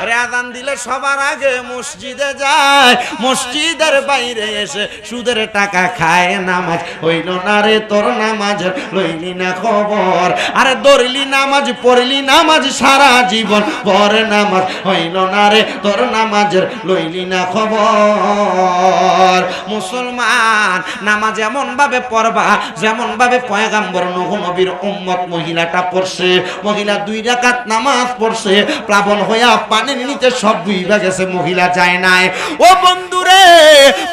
আরে আজান দিলে সবার আগে মসজিদে যায়, মসজিদের বাইরে এসে সুদের টাকা খায়, নামাজ হইল না রে তোর, নামাজ লইলি না খবর। আরে দৌড়লি নামাজ পড়লি নামাজ সারা জীবন পরে, নামাজ হইল না রে তোর, নামাজের লইলি না খবর। মুসলমান নামাজ এমন ভাবে পড়বা যেমন ভাবে পয়গাম্বর নূহ নবীর উম্মত মহিলাটা পড়ছে। মহিলা 2 রাকাত নামাজ পড়ছে, প্লাবন হইয়া পানির নিচে সব ডুইবা গেছে, মহিলা যায় নাই। ও বন্ধুরে,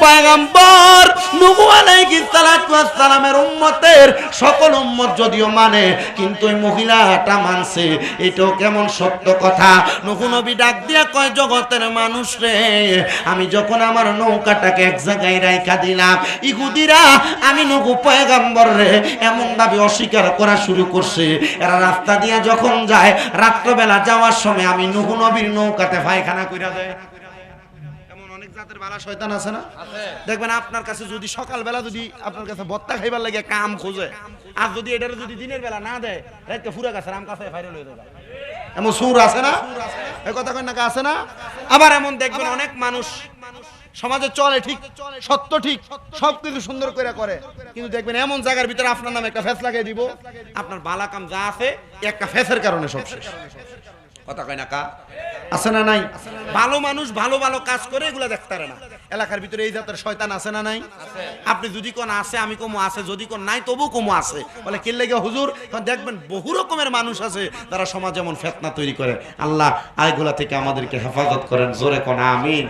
পয়গাম্বর নূহ আলাইহিস সালাতু ওয়াস সালামের উম্মতের সকল উম্মত যদিও মানে, কিন্তু এই মহিলাটা মানছে, এটাও কেমন সত্য কথা। নূহ নবী ডাক দিয়া কয়, জগতের মানুষ রে, আমি যখন আমার নৌকাটাকে এক জায়গায় রাইখা দিলাম, ইহুদিরা আমি নূহ পয়গাম্বর রে এমন ভাবে অস্বীকার করা শুরু করছে। এরা রাস্তা দিয়ে যখন যায়, রাত্রবেলা যাওয়ার সময় আমি নূহ নবীর নৌকাতে পায়খানা কইরা দেয়। এমন অনেক জাতের বালা শয়তান আছে না? দেখবেন আপনার কাছে যদি সকালবেলা যদি আপনার কাছে বত্তা খাইবার লাগে কাম খোঁজে, আর যদি এটার যদি দিনের বেলা না দেয়, রাইতে ফুরা গাছের আম কাছে ফাইরে লয়ে দেয়। এমন সুর আছে না? এই কথা কই না আছে না? আবার এমন দেখবেন অনেক মানুষ সমাজে চলে ঠিক, সত্য ঠিক, সবকিছু সুন্দর করে, কিন্তু দেখবেন এমন জায়গার ভিতরে আপনার নামে একটা ফেস লাগিয়ে দিব, আপনার বালা কাম যা আছে একটা ফেসের কারণে সব শেষ। কথা কয় না কা আছে না নাই? ভালো মানুষ ভালো ভালো কাজ করে এগুলা দেখতে পারে না। এলাকার ভিতরে এই জাতের শয়তান আছে না নাই? আপনি যদি কোন আছে আমি কমো আছে, যদি কোন নাই তবু কমো আছে, বলে কি লাগে হুজুর? দেখবেন বহু রকমের মানুষ আছে যারা সমাজ যেমন ফিতনা তৈরি করে। আল্লাহ আইগুলা থেকে আমাদেরকে হেফাজত করেন, জোরে কোন আমিন।